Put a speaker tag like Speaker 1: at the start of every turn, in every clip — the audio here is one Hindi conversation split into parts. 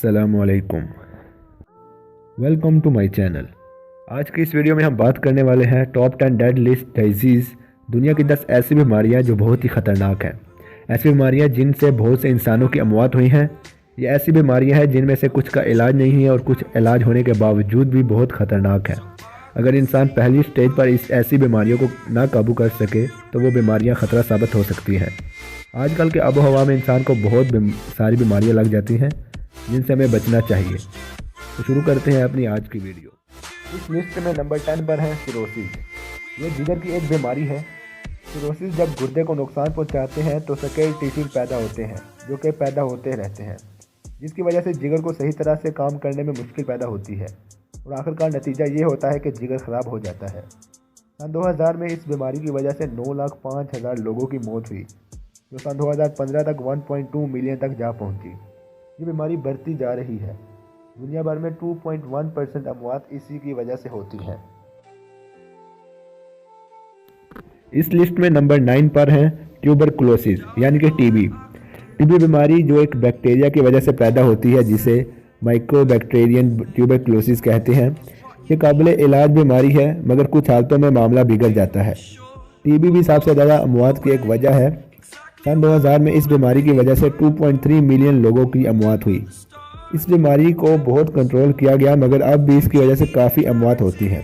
Speaker 1: अस्सलामुअलैकुम, वेलकम टू माय चैनल। आज की इस वीडियो में हम बात करने वाले हैं टॉप 10 डेड लिस्ट डिजीज़, दुनिया की 10 ऐसी बीमारियां जो बहुत ही ख़तरनाक हैं। ऐसी बीमारियां जिनसे बहुत से इंसानों की अमवात हुई हैं। ये ऐसी बीमारियां हैं जिनमें से कुछ का इलाज नहीं है और कुछ इलाज होने के बावजूद भी बहुत ख़तरनाक है। अगर इंसान पहली स्टेज पर इस ऐसी बीमारियों को ना काबू कर सके तो वो बीमारियां ख़तरा साबित हो सकती हैं। आजकल के आबो हवा में इंसान को बहुत सारी बीमारियां लग जाती हैं जिनसे हमें बचना चाहिए। तो शुरू करते हैं अपनी आज की वीडियो। इस लिस्ट में नंबर 10 पर है सिरोसिस। ये जिगर की एक बीमारी है। सिरोसिस जब गुर्दे को नुकसान पहुंचाते हैं तो सकेट टिश्यू पैदा होते हैं जो कि पैदा होते रहते हैं, जिसकी वजह से जिगर को सही तरह से काम करने में मुश्किल पैदा होती है और आखिरकार नतीजा ये होता है कि जिगर ख़राब हो जाता है। सन 2000 में इस बीमारी की वजह से 9,05,000 लोगों की मौत हुई, जो सन 2015 तक 1.2 मिलियन तक जा पहुंची। ये बीमारी बढ़ती जा रही है। दुनिया भर में 2.1% अमवात इसी की वजह से होती है। इस लिस्ट में नंबर 9 पर है ट्यूबरकुलोसिस यानी कि टीबी। टीबी बीमारी जो एक बैक्टीरिया की वजह से पैदा होती है जिसे माइकोबैक्टीरियन ट्यूबरकुलोसिस कहते हैं। ये काबिल इलाज बीमारी है मगर कुछ हालतों में मामला बिगड़ जाता है। टीबी भी सबसे ज़्यादा अमवात की एक वजह है। सन 2000 में इस बीमारी की वजह से 2.3 मिलियन लोगों की अमवात हुई। इस बीमारी को बहुत कंट्रोल किया गया मगर अब भी इसकी वजह से काफ़ी अमवात होती हैं।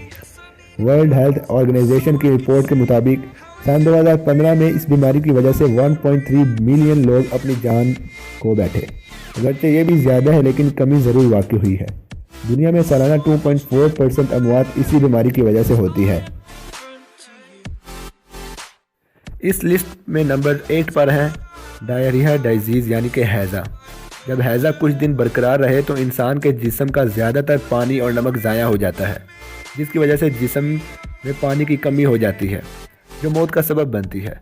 Speaker 1: वर्ल्ड हेल्थ ऑर्गेनाइजेशन की रिपोर्ट के मुताबिक सन 2015 में इस बीमारी की वजह से 1.3 मिलियन लोग अपनी जान खो बैठे। अगरचे ये भी ज़्यादा है लेकिन कमी ज़रूर वाक़ई हुई है। दुनिया में सालाना 2.4% अमवात इसी बीमारी की वजह से होती है। इस लिस्ट में नंबर 8 पर है डायरिया डिजीज़ यानी कि हैज़ा। जब हैज़ा कुछ दिन बरकरार रहे तो इंसान के जिस्म का ज़्यादातर पानी और नमक ज़ाया हो जाता है, जिसकी वजह से जिस्म में पानी की कमी हो जाती है जो मौत का सबब बनती है।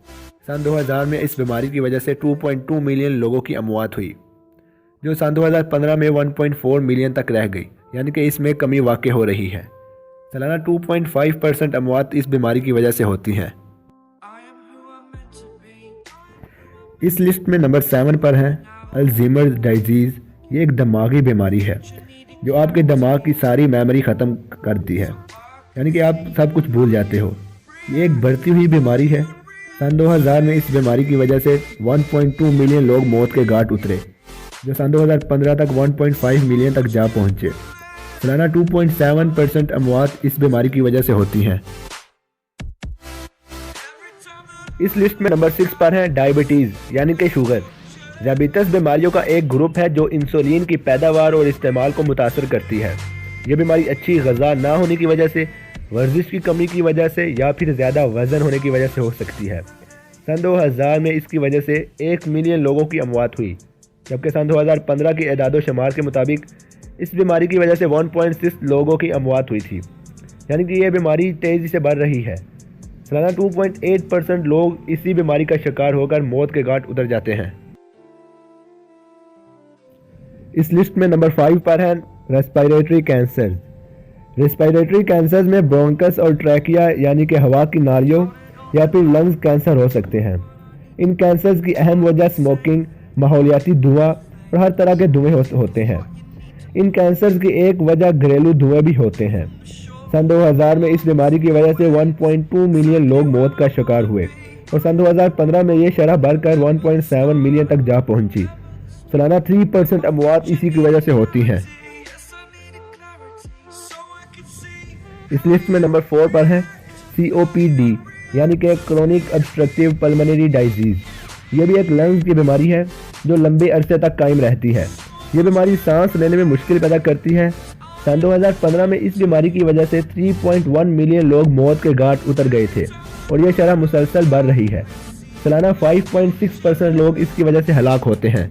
Speaker 1: सन 2000 में इस बीमारी की वजह से 2.2 मिलियन लोगों की अमवात हुई, जो सन 2015 में 1.4 मिलियन तक रह गई, यानी कि इसमें कमी वाक़ई हो रही है। सालाना 2.5% अमवात इस बीमारी की वजह से होती हैं। इस लिस्ट में नंबर 7 पर है अल्ज़ीमर डिजीज़। ये एक दिमागी बीमारी है जो आपके दिमाग की सारी मेमोरी ख़त्म करती है, यानी कि आप सब कुछ भूल जाते हो। ये एक बढ़ती हुई बीमारी है। सन 2000 में इस बीमारी की वजह से 1.2 मिलियन लोग मौत के घाट उतरे, जो सन 2015 तक 1.5 मिलियन तक जा पहुँचे। सालाना 2.7% अमवात इस बीमारी की वजह से होती हैं। इस लिस्ट में नंबर 6 पर है डायबिटीज़ यानी कि शुगर। डायबिटीज़ बीमारियों का एक ग्रुप है जो इंसुलिन की पैदावार और इस्तेमाल को मुतासर करती है। ये बीमारी अच्छी ग़िज़ा ना होने की वजह से, वर्जिश की कमी की वजह से या फिर ज़्यादा वज़न होने की वजह से हो सकती है। सन 2000 में इसकी वजह से 1 मिलियन लोगों की अमवात हुई, जबकि सन 2015 की एदाद शुमार के मुताबिक इस बीमारी की वजह से 1.6 लोगों की अमवात हुई थी, यानी कि यह बीमारी तेज़ी से बढ़ रही है। सालाना 2.8% लोग इसी बीमारी का शिकार होकर मौत के घाट उतर जाते हैं। इस लिस्ट में नंबर 5 पर है रेस्पिरेटरी कैंसर। रेस्पिरेटरी कैंसर में ब्रोंकस और ट्रैकिया यानी कि हवा की नालियों या फिर लंग्स कैंसर हो सकते हैं। इन कैंसर्स की अहम वजह स्मोकिंग, माहौलियाती धुआं और हर तरह के धुएं होते हैं। इन कैंसर्स की एक वजह घरेलू धुएं भी होते हैं। सन 2000 में इस बीमारी की वजह से 1.2 मिलियन लोग मौत का शिकार हुए और सन 2015 में ये शरह बढ़कर 1.7 मिलियन तक जा पहुंची। सालाना 3% अमवात इसी की वजह से होती हैं। इस लिस्ट में नंबर 4 पर है COPD यानी कि क्रोनिक ऑब्स्ट्रक्टिव पल्मोनरी डिजीज़। ये भी एक लंग्स की बीमारी है जो लंबे अरसे तक कायम रहती है। ये बीमारी सांस लेने में मुश्किल पैदा करती है। सन 2015 में इस बीमारी की वजह से 3.1 मिलियन लोग मौत के घाट उतर गए थे और यह शरह मुसलसल बढ़ रही है। सालाना 5.6% लोग इसकी वजह से हलाक होते हैं।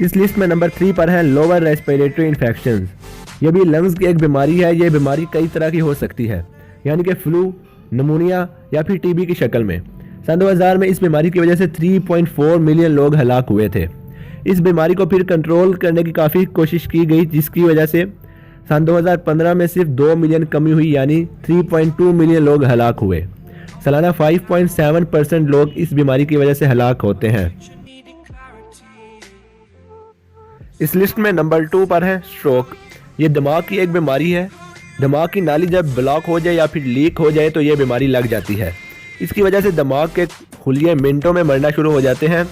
Speaker 1: इस लिस्ट में नंबर 3 पर है लोअर रेस्पिरेटरी इन्फेक्शंस। यह भी लंग्स की एक बीमारी है। यह बीमारी कई तरह की हो सकती है, यानी कि फ्लू, नमूनिया या फिर टीबी की शक्ल में। सन 2000 में इस बीमारी की वजह से 3.4 मिलियन लोग हलाक हुए थे। इस बीमारी को फिर कंट्रोल करने की काफ़ी कोशिश की गई, जिसकी वजह से सन 2015 में सिर्फ 2 मिलियन कमी हुई, यानी 3.2 मिलियन लोग हलाक हुए। सालाना 5.7% लोग इस बीमारी की वजह से हलाक होते हैं। इस लिस्ट में नंबर 2 पर है स्ट्रोक। ये दिमाग की एक बीमारी है। दिमाग की नाली जब ब्लॉक हो जाए या फिर लीक हो जाए तो ये बीमारी लग जाती है। इसकी वजह से दिमाग के खुलिये मिनटों में मरना शुरू हो जाते हैं।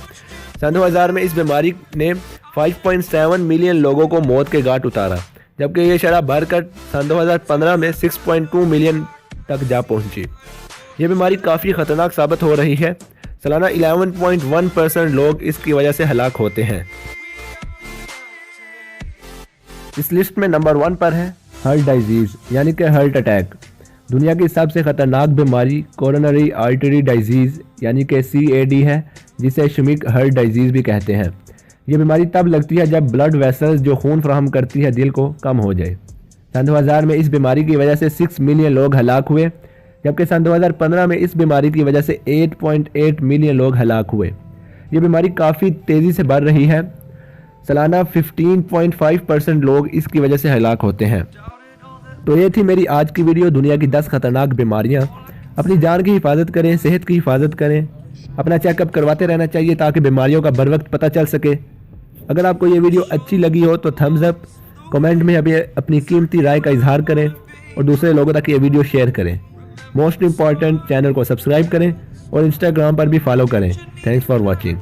Speaker 1: सन 2000 में इस बीमारी ने 5.7 मिलियन लोगों को मौत के घाट उतारा, जबकि ये शरह बढ़कर सन 2015 में 6.2 मिलियन तक जा पहुंची। ये बीमारी काफ़ी ख़तरनाक साबित हो रही है। सालाना 11.1% लोग इसकी वजह से हलाक होते हैं। इस लिस्ट में नंबर 1 पर है हार्ट डिजीज़ यानी कि हार्ट अटैक। दुनिया की सबसे ख़तरनाक बीमारी कोरोनरी आर्टरी डिजीज़ यानी कि CAD है, जिसे इश्मिक हार्ट डिजीज़ भी कहते हैं। ये बीमारी तब लगती है जब ब्लड वेसल्स जो खून फराहम करती है दिल को कम हो जाए। सन 2000 में इस बीमारी की वजह से 6 मिलियन लोग हलाक हुए, जबकि सन 2015 में इस बीमारी की वजह से 8.8 मिलियन लोग हलाक हुए। ये बीमारी काफ़ी तेज़ी से बढ़ रही है। सालाना 15.5% लोग इसकी वजह से हलाक होते हैं। तो ये थी मेरी आज की वीडियो, दुनिया की 10 खतरनाक बीमारियां। अपनी जान की हिफाजत करें, सेहत की हिफाजत करें, अपना चेकअप करवाते रहना चाहिए ताकि बीमारियों का बर वक्त पता चल सके। अगर आपको ये वीडियो अच्छी लगी हो तो थम्स अप, कमेंट में अभी अपनी कीमती राय का इजहार करें और दूसरे लोगों तक ये वीडियो शेयर करें। मोस्ट इंपॉर्टेंट, चैनल को सब्सक्राइब करें और इंस्टाग्राम पर भी फॉलो करें। Thanks for watching.